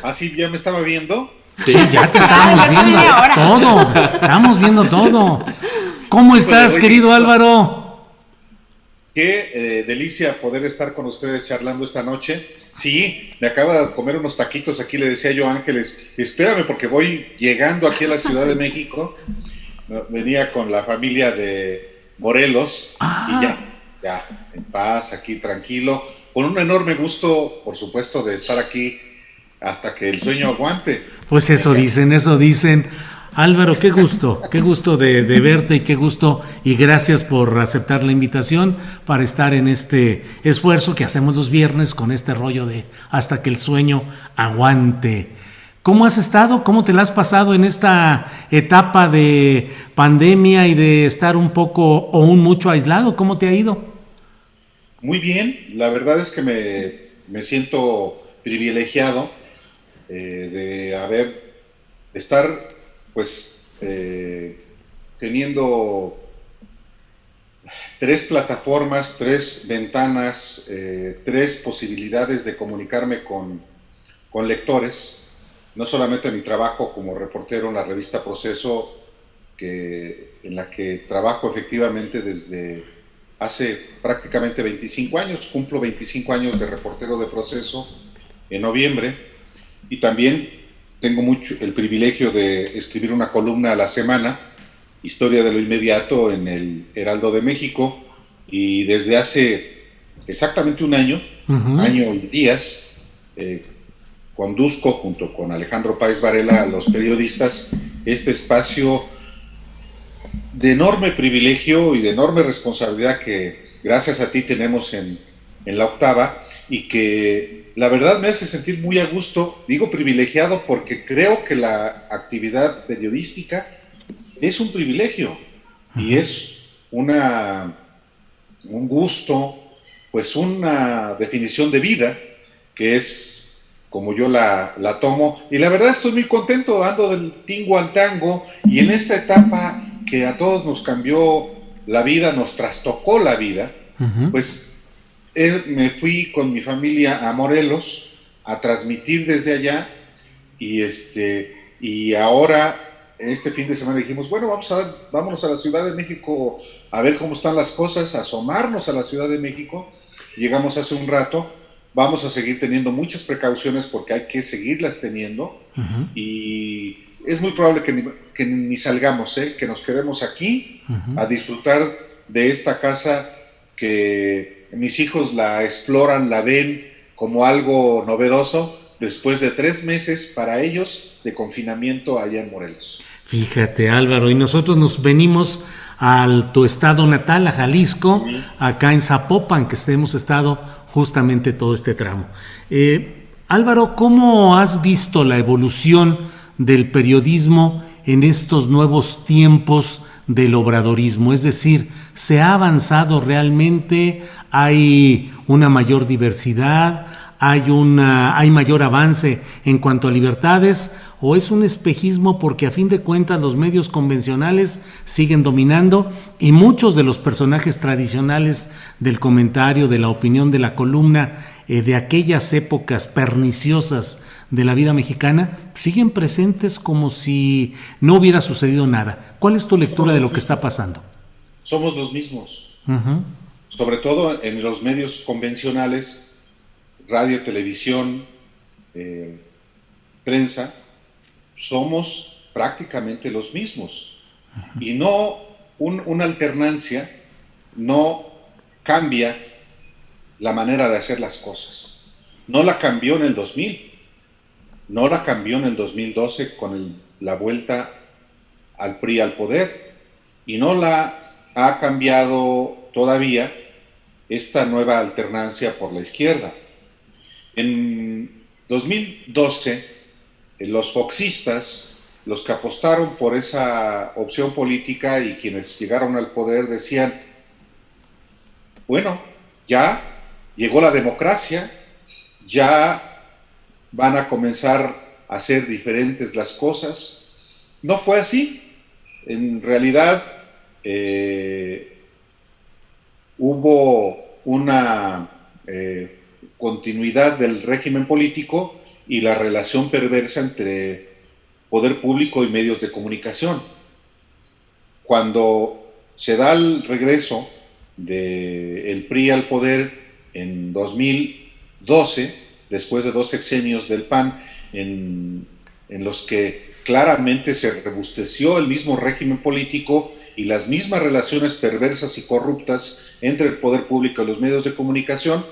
¿Así ya me estaba viendo? Sí, ya te estábamos viendo todo, estamos viendo todo. ¿Cómo estás, querido Álvaro? Qué delicia poder estar con ustedes charlando esta noche. Sí, me acaba de comer unos taquitos aquí, le decía yo a Ángeles, espérame porque voy llegando aquí a la Ciudad de México. Venía con la familia de Morelos y ya, en paz, aquí tranquilo, con un enorme gusto, por supuesto, de estar aquí hasta que el sueño aguante. Pues eso dicen, eso dicen. Álvaro, qué gusto de verte y qué gusto y gracias por aceptar la invitación para estar en este esfuerzo que hacemos los viernes con este rollo de hasta que el sueño aguante. ¿Cómo has estado? ¿Cómo te la has pasado en esta etapa de pandemia y de estar un poco o un mucho aislado? ¿Cómo te ha ido? Muy bien, la verdad es que me siento privilegiado de estar pues teniendo tres plataformas, tres ventanas, tres posibilidades de comunicarme con lectores, no solamente mi trabajo como reportero en la revista Proceso, en la que trabajo efectivamente desde hace prácticamente 25 años, cumplo 25 años de reportero de Proceso en noviembre, y también tengo mucho el privilegio de escribir una columna a la semana, Historia de lo Inmediato, en el Heraldo de México, y desde hace exactamente un año, año y días, conduzco junto con Alejandro Páez Varela, a los periodistas, este espacio de enorme privilegio y de enorme responsabilidad que gracias a ti tenemos en la Octava, y que la verdad me hace sentir muy a gusto. Digo privilegiado porque creo que la actividad periodística es un privilegio y es un gusto, pues una definición de vida que es como yo la tomo, y la verdad estoy muy contento, ando del tingo al tango, y en esta etapa que a todos nos cambió la vida, nos trastocó la vida, pues me fui con mi familia a Morelos a transmitir desde allá, y ahora este fin de semana dijimos, bueno, vámonos a la Ciudad de México a ver cómo están las cosas, a asomarnos a la Ciudad de México. Llegamos hace un rato, vamos a seguir teniendo muchas precauciones porque hay que seguirlas teniendo, y es muy probable que ni salgamos, que nos quedemos aquí a disfrutar de esta casa que mis hijos la exploran, la ven como algo novedoso después de 3 meses para ellos de confinamiento allá en Morelos. Fíjate, Álvaro, y nosotros nos venimos a tu estado natal, a Jalisco, acá en Zapopan, que hemos estado justamente todo este tramo. Álvaro, ¿cómo has visto la evolución del periodismo en estos nuevos tiempos del obradorismo? Es decir, ¿se ha avanzado realmente? ¿Hay una mayor diversidad? ¿Hay mayor avance en cuanto a libertades? ¿O es un espejismo porque a fin de cuentas los medios convencionales siguen dominando y muchos de los personajes tradicionales del comentario, de la opinión, de la columna, de aquellas épocas perniciosas de la vida mexicana siguen presentes como si no hubiera sucedido nada? ¿Cuál es tu lectura de lo que está pasando? Somos los mismos. Sobre todo en los medios convencionales, radio, televisión, prensa, somos prácticamente los mismos. Y no, una alternancia no cambia la manera de hacer las cosas. No la cambió en el 2000, no la cambió en el 2012 con la vuelta al PRI al poder, y no la ha cambiado todavía esta nueva alternancia por la izquierda. En 2012, los foxistas, los que apostaron por esa opción política y quienes llegaron al poder decían, bueno, ya llegó la democracia, ya van a comenzar a hacer diferentes las cosas. No fue así. En realidad hubo una continuidad del régimen político, y la relación perversa entre poder público y medios de comunicación. Cuando se da el regreso del PRI al poder en 2012, después de 2 sexenios del PAN, en los que claramente se robusteció el mismo régimen político y las mismas relaciones perversas y corruptas entre el poder público y los medios de comunicación,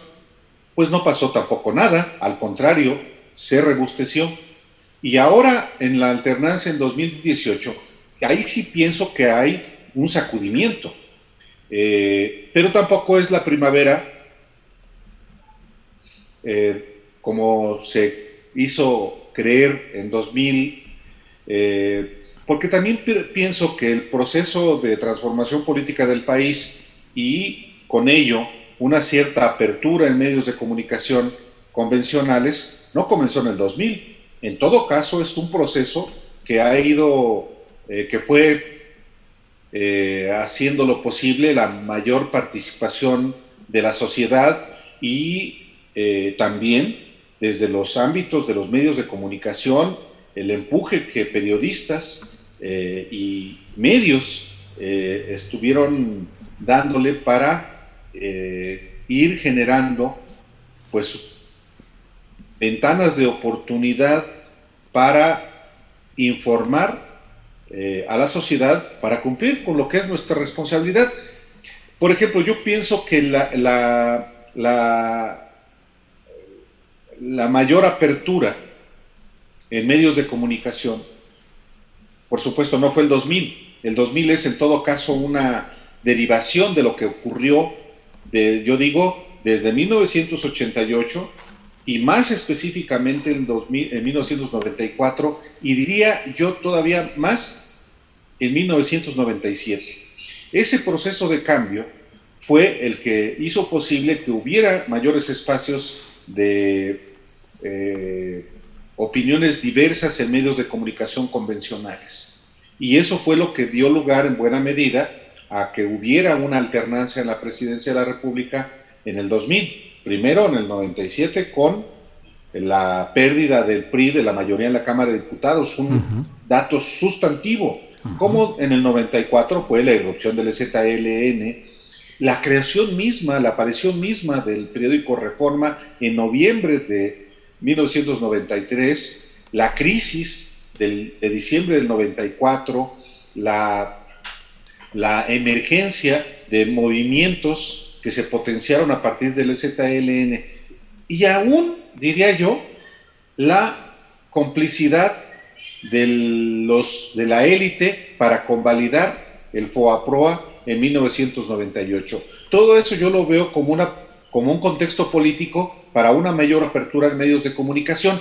pues no pasó tampoco nada, al contrario, se robusteció. Y ahora, en la alternancia en 2018, ahí sí pienso que hay un sacudimiento, pero tampoco es la primavera como se hizo creer en 2000, porque también pienso que el proceso de transformación política del país y con ello una cierta apertura en medios de comunicación convencionales no comenzó en el 2000. En todo caso, es un proceso que ha ido, que fue haciendo lo posible la mayor participación de la sociedad y también desde los ámbitos de los medios de comunicación, el empuje que periodistas y medios estuvieron dándole para ir generando pues ventanas de oportunidad para informar a la sociedad, para cumplir con lo que es nuestra responsabilidad. Por ejemplo, yo pienso que la mayor apertura en medios de comunicación, por supuesto, no fue el 2000. El 2000 es en todo caso una derivación de lo que ocurrió, yo digo, desde 1988 y más específicamente en 1994 y diría yo todavía más en 1997. Ese proceso de cambio fue el que hizo posible que hubiera mayores espacios de opiniones diversas en medios de comunicación convencionales. Y eso fue lo que dio lugar en buena medida a que hubiera una alternancia en la presidencia de la República en el 2000. Primero en el 97 con la pérdida del PRI de la mayoría en la Cámara de Diputados, un dato sustantivo, como en el 94 fue la irrupción del ZLN, la creación misma, la aparición misma del periódico Reforma en noviembre de 1993, la crisis de diciembre del 94, la emergencia de movimientos que se potenciaron a partir del ZLN y aún, diría yo, la complicidad de la élite para convalidar el FOAPROA en 1998. Todo eso yo lo veo como un contexto político para una mayor apertura en medios de comunicación,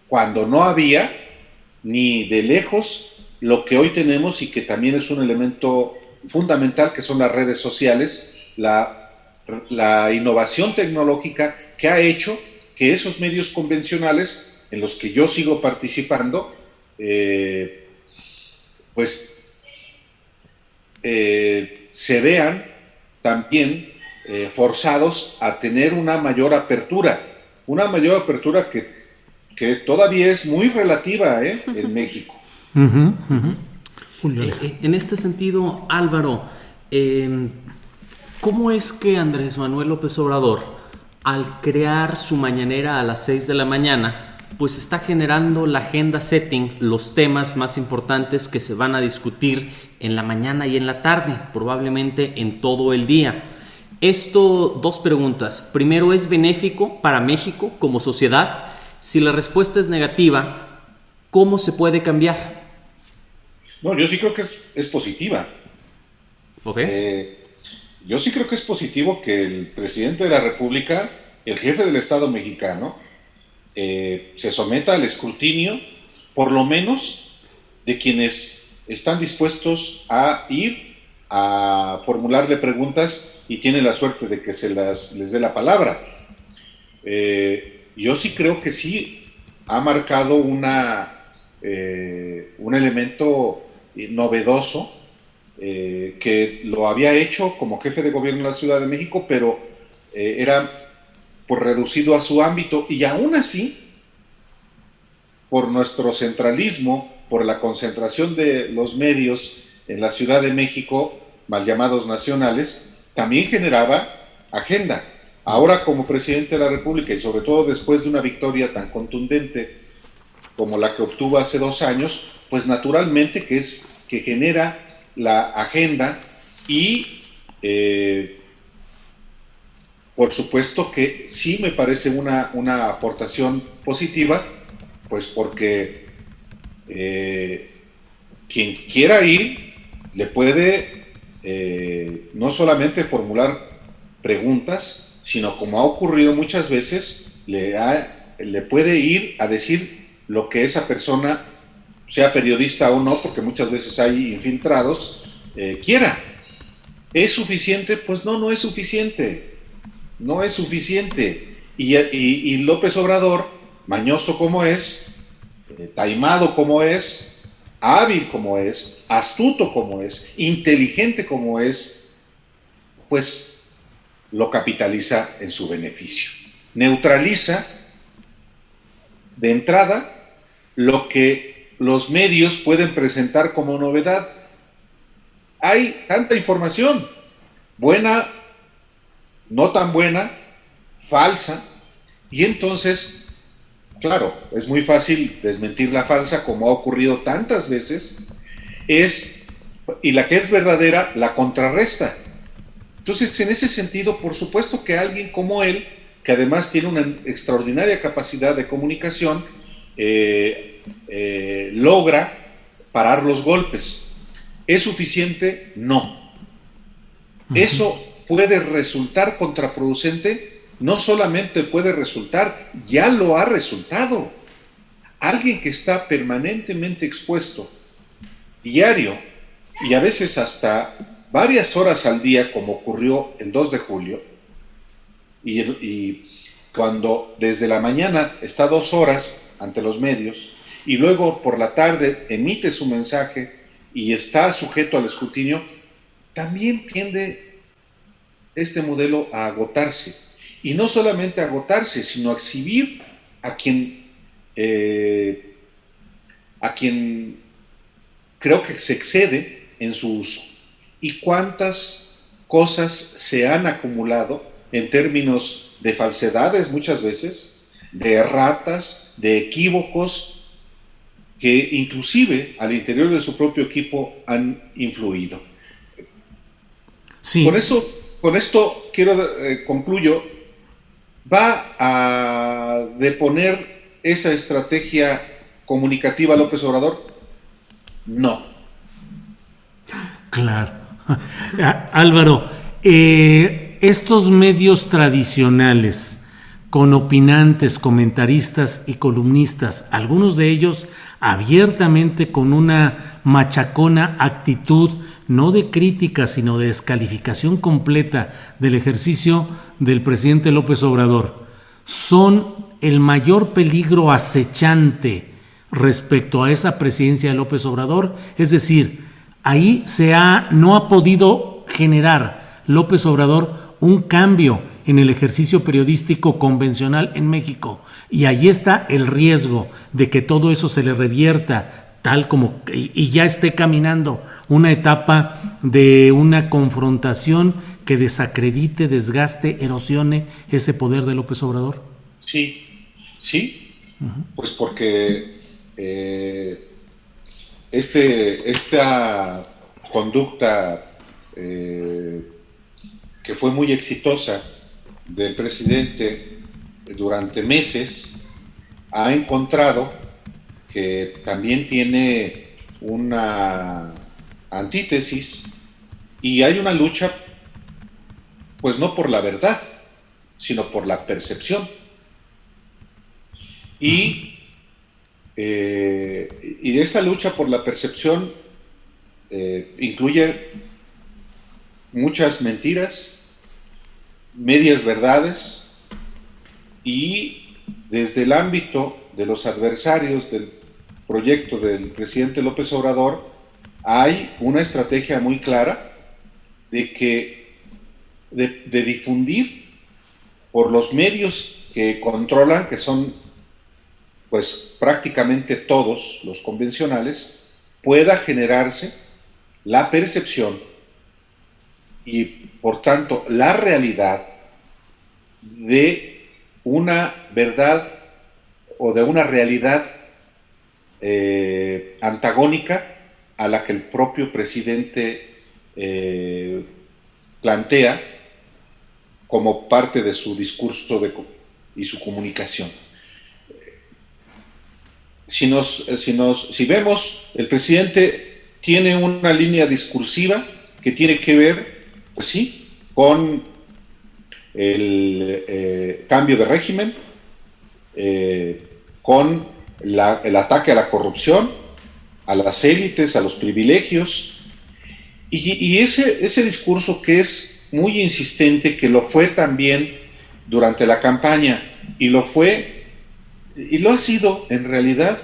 cuando no había ni de lejos lo que hoy tenemos y que también es un elemento fundamental, que son las redes sociales, la innovación tecnológica que ha hecho que esos medios convencionales en los que yo sigo participando, se vean también forzados a tener una mayor apertura que todavía es muy relativa en México. En este sentido, Álvaro, ¿cómo es que Andrés Manuel López Obrador, al crear su mañanera a las 6 de la mañana, pues está generando la agenda setting, los temas más importantes que se van a discutir en la mañana y en la tarde, probablemente en todo el día? Esto, dos preguntas. Primero, ¿es benéfico para México como sociedad? Si la respuesta es negativa, ¿cómo se puede cambiar? No, yo sí creo que es positiva. Okay. Yo sí creo que es positivo que el presidente de la República, el jefe del Estado mexicano, se someta al escrutinio, por lo menos, de quienes están dispuestos a ir a formularle preguntas y tienen la suerte de que les dé la palabra. Yo sí creo que sí ha marcado un elemento novedoso, que lo había hecho como jefe de gobierno de la Ciudad de México, pero era reducido a su ámbito, y aún así por nuestro centralismo, por la concentración de los medios en la Ciudad de México, mal llamados nacionales, también generaba agenda. Ahora, como presidente de la República, y sobre todo después de una victoria tan contundente como la que obtuvo hace 2 años, pues naturalmente que genera la agenda y por supuesto que sí me parece una aportación positiva, pues porque quien quiera ir le puede no solamente formular preguntas, sino como ha ocurrido muchas veces, le puede ir a decir lo que esa persona, sea periodista o no, porque muchas veces hay infiltrados, quiera. ¿Es suficiente? Pues no, no es suficiente. No es suficiente. Y López Obrador, mañoso como es, taimado como es, hábil como es, astuto como es, inteligente como es, pues lo capitaliza en su beneficio. Neutraliza de entrada lo que los medios pueden presentar como novedad. Hay tanta información, buena, no tan buena, falsa, y entonces, claro, es muy fácil desmentir la falsa, como ha ocurrido tantas veces, y la que es verdadera la contrarresta. Entonces, en ese sentido, por supuesto que alguien como él, que además tiene una extraordinaria capacidad de comunicación, logra parar los golpes. ¿Es suficiente? No. Eso puede resultar contraproducente, no solamente puede resultar, ya lo ha resultado. Alguien que está permanentemente expuesto, diario, y a veces hasta varias horas al día, como ocurrió el 2 de julio, y cuando desde la mañana está 2 horas ante los medios, y luego por la tarde emite su mensaje y está sujeto al escrutinio, también tiende este modelo a agotarse. Y no solamente a agotarse, sino a exhibir a quien creo que se excede en su uso. Y cuántas cosas se han acumulado en términos de falsedades muchas veces, de erratas, de equívocos, que inclusive al interior de su propio equipo han influido. Sí. Con esto concluyo, ¿va a deponer esa estrategia comunicativa López Obrador? No. Claro. Álvaro, estos medios tradicionales, con opinantes, comentaristas y columnistas, algunos de ellos abiertamente con una machacona actitud, no de crítica, sino de descalificación completa del ejercicio del presidente López Obrador, son el mayor peligro acechante respecto a esa presidencia de López Obrador. Es decir, ahí no ha podido generar López Obrador un cambio en el ejercicio periodístico convencional en México, y ahí está el riesgo de que todo eso se le revierta tal como y ya esté caminando una etapa de una confrontación que desacredite, desgaste, erosione ese poder de López Obrador. Sí, pues porque esta conducta que fue muy exitosa del presidente durante meses ha encontrado que también tiene una antítesis, y hay una lucha, pues no por la verdad, sino por la percepción. Y esa lucha por la percepción incluye muchas mentiras, medias verdades, y desde el ámbito de los adversarios del proyecto del presidente López Obrador hay una estrategia muy clara de difundir por los medios que controlan, que son pues prácticamente todos los convencionales, pueda generarse la percepción y por tanto la realidad de una verdad o de una realidad antagónica a la que el propio presidente plantea como parte de su discurso y su comunicación. Si vemos, el presidente tiene una línea discursiva que tiene que ver, pues sí, con el cambio de régimen, con el ataque a la corrupción, a las élites, a los privilegios, y ese discurso que es muy insistente, que lo fue también durante la campaña, y lo ha sido en realidad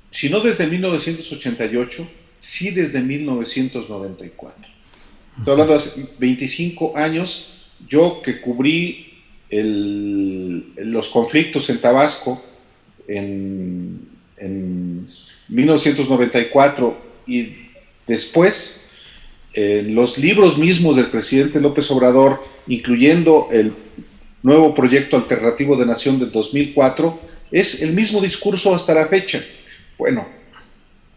si no desde 1988, sí desde 1994. Estoy hablando de hace 25 años, yo que cubrí los conflictos en Tabasco en 1994 y después los libros mismos del presidente López Obrador, incluyendo el nuevo proyecto alternativo de nación del 2004, es el mismo discurso hasta la fecha. Bueno,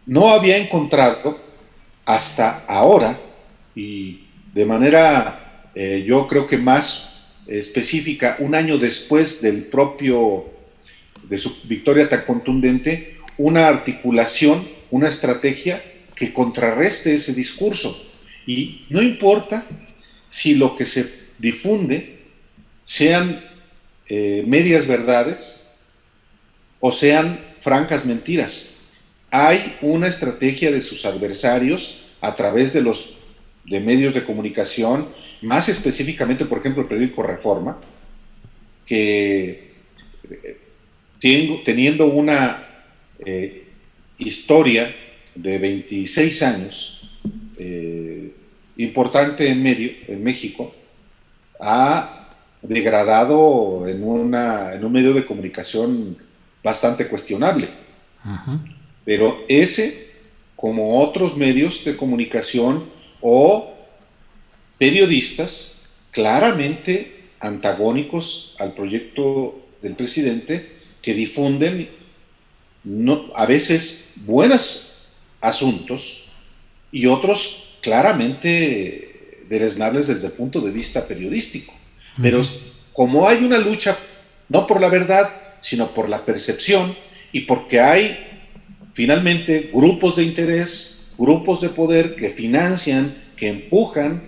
no había encontrado hasta ahora, y de manera yo creo que más específica, un año después de su victoria tan contundente, una articulación, una estrategia que contrarreste ese discurso. Y no importa si lo que se difunde sean medias verdades o sean francas mentiras. Hay una estrategia de sus adversarios a través de medios de comunicación, más específicamente, por ejemplo, el periódico Reforma, que teniendo una historia de 26 años importante en México, ha degradado en un medio de comunicación bastante cuestionable. Uh-huh. Pero ese, como otros medios de comunicación o periodistas claramente antagónicos al proyecto del presidente, que difunden a veces buenos asuntos y otros claramente deleznables desde el punto de vista periodístico. Uh-huh. Pero como hay una lucha no por la verdad, sino por la percepción, y porque hay finalmente grupos de interés, grupos de poder que financian, que empujan,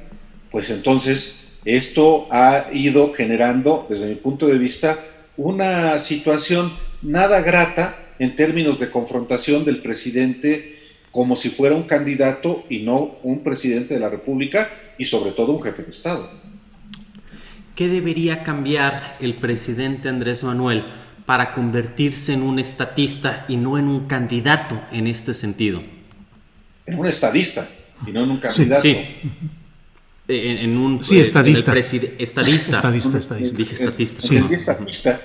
pues entonces esto ha ido generando, desde mi punto de vista, una situación nada grata en términos de confrontación del presidente como si fuera un candidato y no un presidente de la República y sobre todo un jefe de Estado. ¿Qué debería cambiar el presidente Andrés Manuel para convertirse en un estatista y no en un candidato en este sentido? En un estadista y no en un candidato. Sí. Estadista. Estadista. Dije estatista. Sí. Estatista.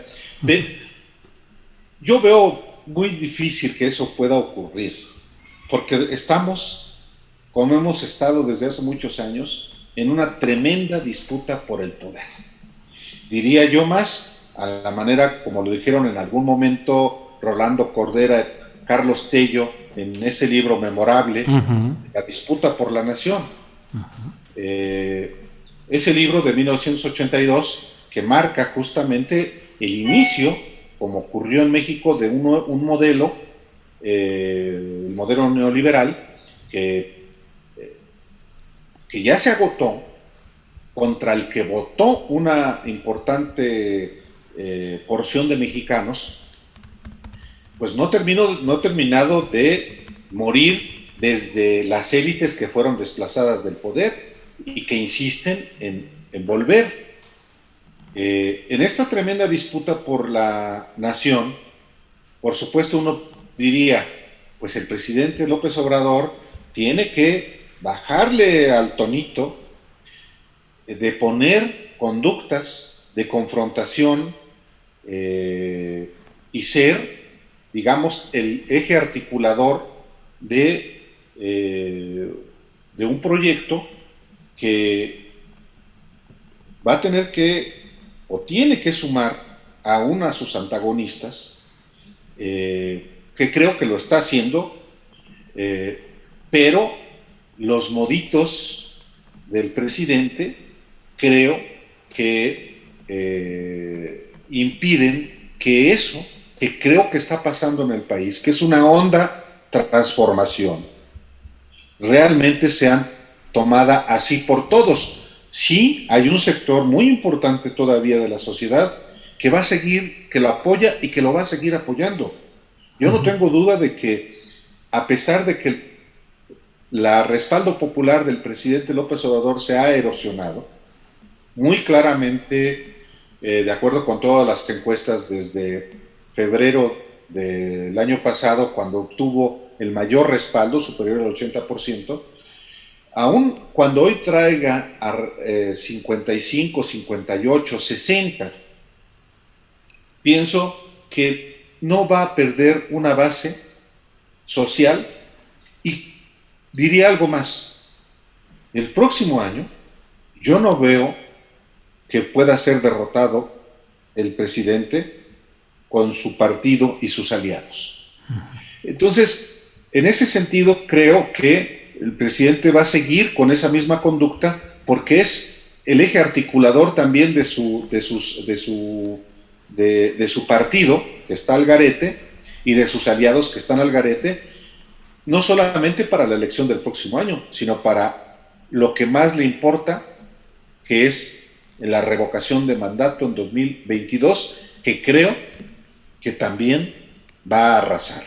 Yo veo muy difícil que eso pueda ocurrir, porque estamos, como hemos estado desde hace muchos años, en una tremenda disputa por el poder. Diría yo más a la manera como lo dijeron en algún momento Rolando Cordera, Carlos Tello, en ese libro memorable, uh-huh, La disputa por la nación. Uh-huh. Ese libro de 1982 que marca justamente el inicio, como ocurrió en México, de un modelo, el modelo neoliberal, que ya se agotó, contra el que votó una importante porción de mexicanos, pues no terminado de morir desde las élites que fueron desplazadas del poder y que insisten en volver. En esta tremenda disputa por la nación, por supuesto uno diría, pues el presidente López Obrador tiene que bajarle al tonito de poner conductas de confrontación y ser, digamos, el eje articulador de un proyecto que va a tener que, o tiene que sumar aún a sus antagonistas, que creo que lo está haciendo, pero los moditos del presidente creo que impiden que eso que creo que está pasando en el país, que es una honda transformación, realmente sean tomada así por todos. Sí, hay un sector muy importante todavía de la sociedad que va a seguir, que lo apoya y que lo va a seguir apoyando. Yo no tengo duda de que, a pesar de que el respaldo popular del presidente López Obrador se ha erosionado, muy claramente, de acuerdo con todas las encuestas desde febrero del año pasado, cuando obtuvo el mayor respaldo, superior al 80%, aun cuando hoy traiga a 55, 58, 60, pienso que no va a perder una base social y diría algo más. El próximo año yo no veo que pueda ser derrotado el presidente con su partido y sus aliados. Entonces, en ese sentido, creo que el presidente va a seguir con esa misma conducta porque es el eje articulador también de su partido, que está al garete, y de sus aliados que están al garete, no solamente para la elección del próximo año, sino para lo que más le importa, que es la revocación de mandato en 2022, que creo que también va a arrasar.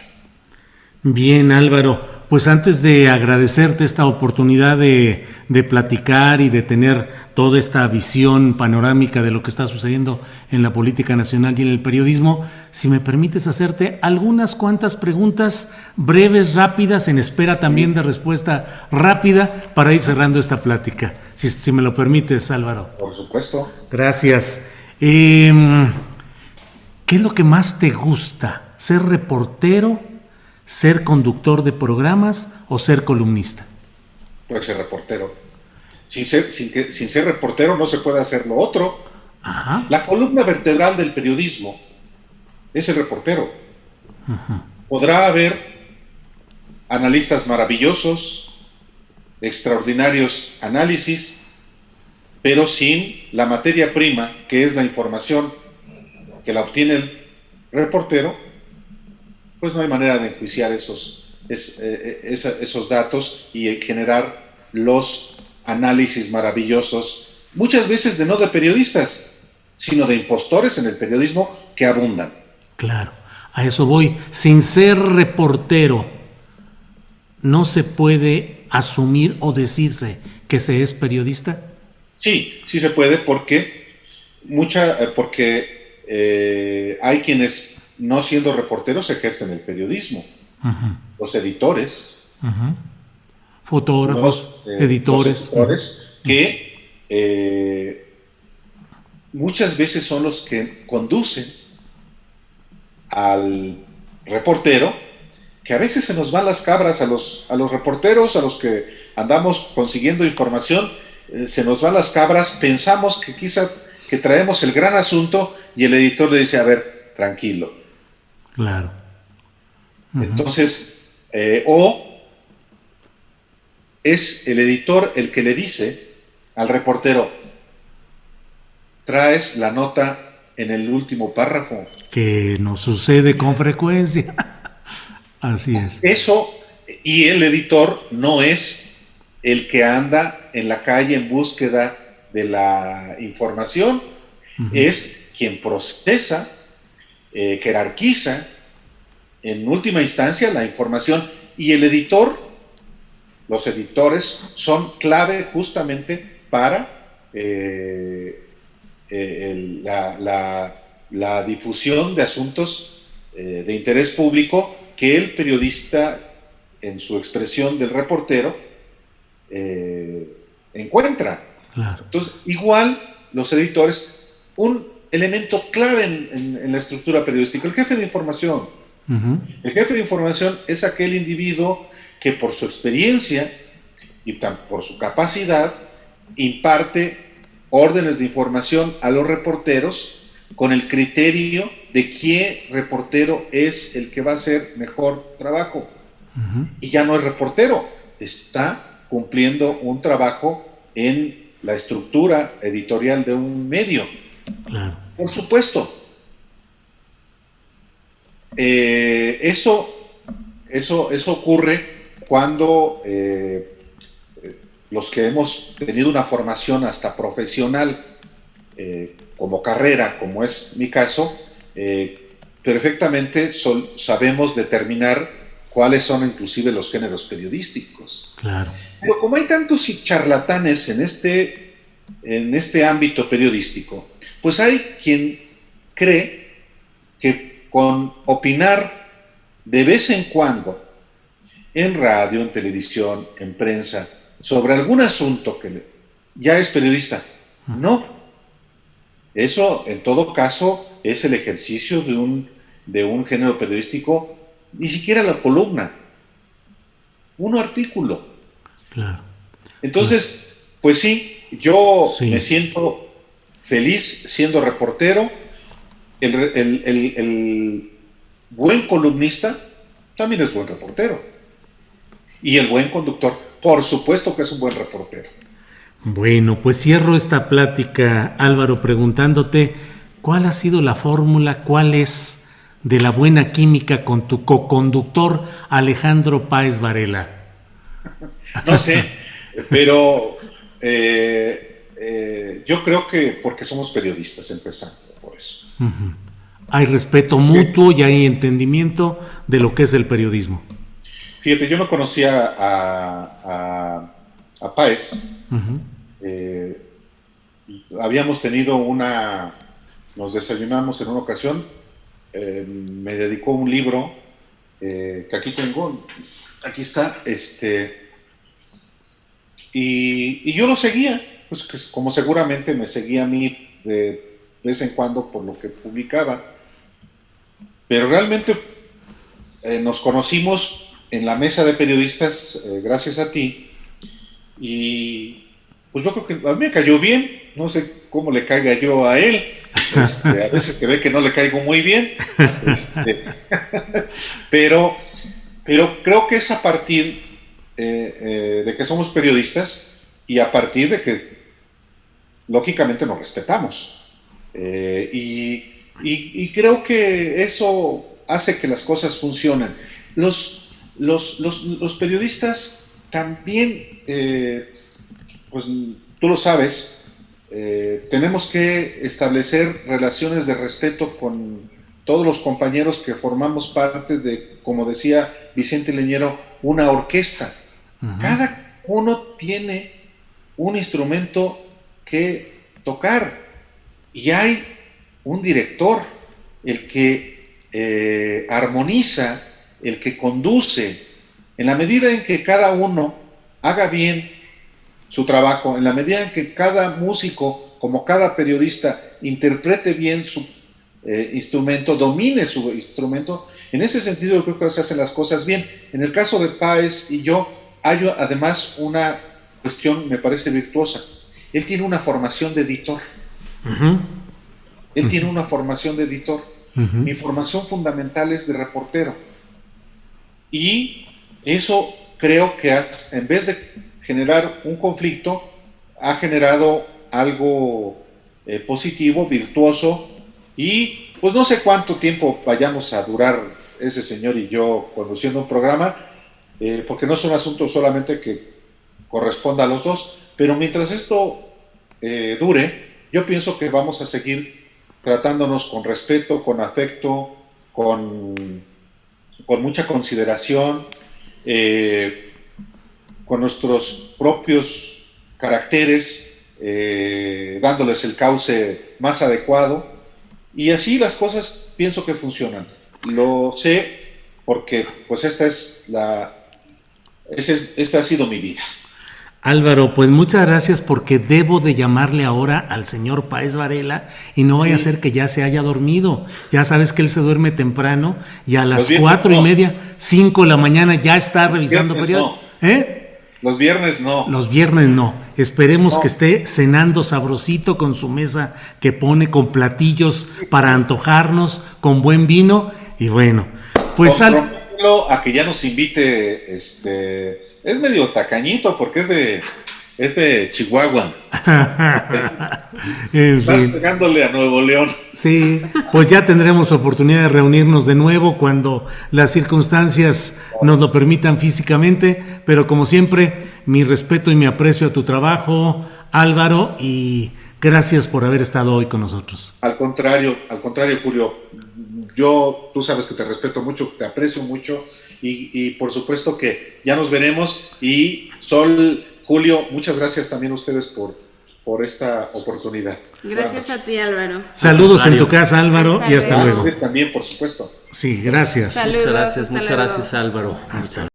Bien, Álvaro, pues antes de agradecerte esta oportunidad de platicar y de tener toda esta visión panorámica de lo que está sucediendo en la política nacional y en el periodismo, si me permites hacerte algunas cuantas preguntas breves, rápidas, en espera también de respuesta rápida para ir cerrando esta plática, si me lo permites, Álvaro. Por supuesto. Gracias. ¿Qué es lo que más te gusta? ¿Ser reportero, ser conductor de programas o ser columnista? Puede ser reportero. Sin ser reportero no se puede hacer lo otro. Ajá. La columna vertebral del periodismo es el reportero. Ajá. Podrá haber analistas maravillosos, extraordinarios análisis, pero sin la materia prima, que es la información que la obtiene el reportero, pues no hay manera de enjuiciar esos datos y generar los análisis maravillosos, muchas veces no de periodistas, sino de impostores en el periodismo que abundan. Claro, a eso voy. Sin ser reportero, ¿no se puede asumir o decirse que se es periodista? Sí, sí se puede porque hay quienes, no siendo reporteros, ejercen el periodismo. Uh-huh. Los editores, uh-huh, fotógrafos, editores, que muchas veces son los que conducen al reportero, que a veces se nos van las cabras a los reporteros, a los que andamos consiguiendo información, se nos van las cabras, pensamos que quizá que traemos el gran asunto y el editor le dice, a ver, tranquilo. Claro. Uh-huh. Entonces, o es el editor el que le dice al reportero, traes la nota en el último párrafo. Que nos sucede con frecuencia. Así es. Eso, y el editor no es el que anda en la calle en búsqueda de la información, uh-huh, es quien procesa, jerarquiza en última instancia la información, y el editor, los editores son clave justamente para la difusión de asuntos de interés público que el periodista, en su expresión del reportero, encuentra. Claro. Entonces, igual los editores, un elemento clave en la estructura periodística, el jefe de información. Uh-huh. El jefe de información es aquel individuo que por su experiencia y por su capacidad imparte órdenes de información a los reporteros con el criterio de qué reportero es el que va a hacer mejor trabajo. Uh-huh. Y ya no es reportero, está cumpliendo un trabajo en la estructura editorial de un medio. Claro. Por supuesto. Eso ocurre cuando los que hemos tenido una formación hasta profesional como carrera, como es mi caso, perfectamente sabemos determinar cuáles son inclusive los géneros periodísticos. Claro. Pero como hay tantos charlatanes en este ámbito periodístico, pues hay quien cree que con opinar de vez en cuando en radio, en televisión, en prensa, sobre algún asunto que ya es periodista. No. Eso, en todo caso, es el ejercicio de un género periodístico, ni siquiera la columna, un artículo. Claro. Entonces, pues sí, yo me siento feliz siendo reportero. El buen columnista también es buen reportero. Y el buen conductor, por supuesto que es un buen reportero. Bueno, pues cierro esta plática, Álvaro, preguntándote cuál ha sido la fórmula, cuál es de la buena química con tu coconductor Alejandro Páez Varela. No sé, pero yo creo que porque somos periodistas, empezando por eso. Uh-huh. Hay respeto mutuo y hay entendimiento de lo que es el periodismo. Fíjate, yo no conocía a Páez. Uh-huh. Habíamos tenido nos desayunamos en una ocasión, me dedicó un libro que aquí tengo, aquí está, y yo lo seguía, pues como seguramente me seguía a mí de vez en cuando por lo que publicaba, pero realmente nos conocimos en la mesa de periodistas gracias a ti, y pues yo creo que a mí me cayó bien, no sé cómo le caiga yo a él, a veces que ve que no le caigo muy bien, pero creo que es a partir de que somos periodistas y a partir de que lógicamente nos respetamos, y creo que eso hace que las cosas funcionen. Los periodistas también, pues tú lo sabes, tenemos que establecer relaciones de respeto con todos los compañeros que formamos parte de, como decía Vicente Leñero, una orquesta. Uh-huh. Cada uno tiene un instrumento que tocar y hay un director, el que armoniza, el que conduce. En la medida en que cada uno haga bien su trabajo, en la medida en que cada músico, como cada periodista, interprete bien su instrumento, domine su instrumento, en ese sentido yo creo que se hacen las cosas bien. En el caso de Páez y yo, hay además una cuestión, me parece virtuosa. Él tiene una formación de editor. Uh-huh. Él uh-huh. tiene una formación de editor. Uh-huh. Mi formación fundamental es de reportero. Y eso creo que en vez de generar un conflicto, ha generado algo positivo, virtuoso, y pues no sé cuánto tiempo vayamos a durar ese señor y yo conduciendo un programa, porque no es un asunto solamente que corresponda a los dos, pero mientras esto dure, yo pienso que vamos a seguir tratándonos con respeto, con afecto, con mucha consideración, con nuestros propios caracteres, dándoles el cauce más adecuado, y así las cosas pienso que funcionan. Lo sé porque pues esta ha sido mi vida. Álvaro, pues muchas gracias porque debo de llamarle ahora al señor Páez Varela y no vaya a ser que ya se haya dormido. Ya sabes que él se duerme temprano y a las 4:30, 5 de la mañana ya está revisando periódico. Los viernes no. Los viernes no. Esperemos que esté cenando sabrosito con su mesa que pone con platillos para antojarnos, con buen vino y bueno, pues a que ya nos invite, es medio tacañito porque es de Chihuahua. Estás pegándole a Nuevo León. Sí, pues ya tendremos oportunidad de reunirnos de nuevo cuando las circunstancias nos lo permitan físicamente, pero como siempre, mi respeto y mi aprecio a tu trabajo, Álvaro, y gracias por haber estado hoy con nosotros. Al contrario, Julio, tú sabes que te respeto mucho, te aprecio mucho, y por supuesto que ya nos veremos. Y Sol, Julio, muchas gracias también a ustedes por esta oportunidad. Gracias a ti, Álvaro. Saludos en tu casa, Álvaro, y hasta luego. También, por supuesto. Sí, gracias. Saludos, muchas gracias, Álvaro. Hasta luego.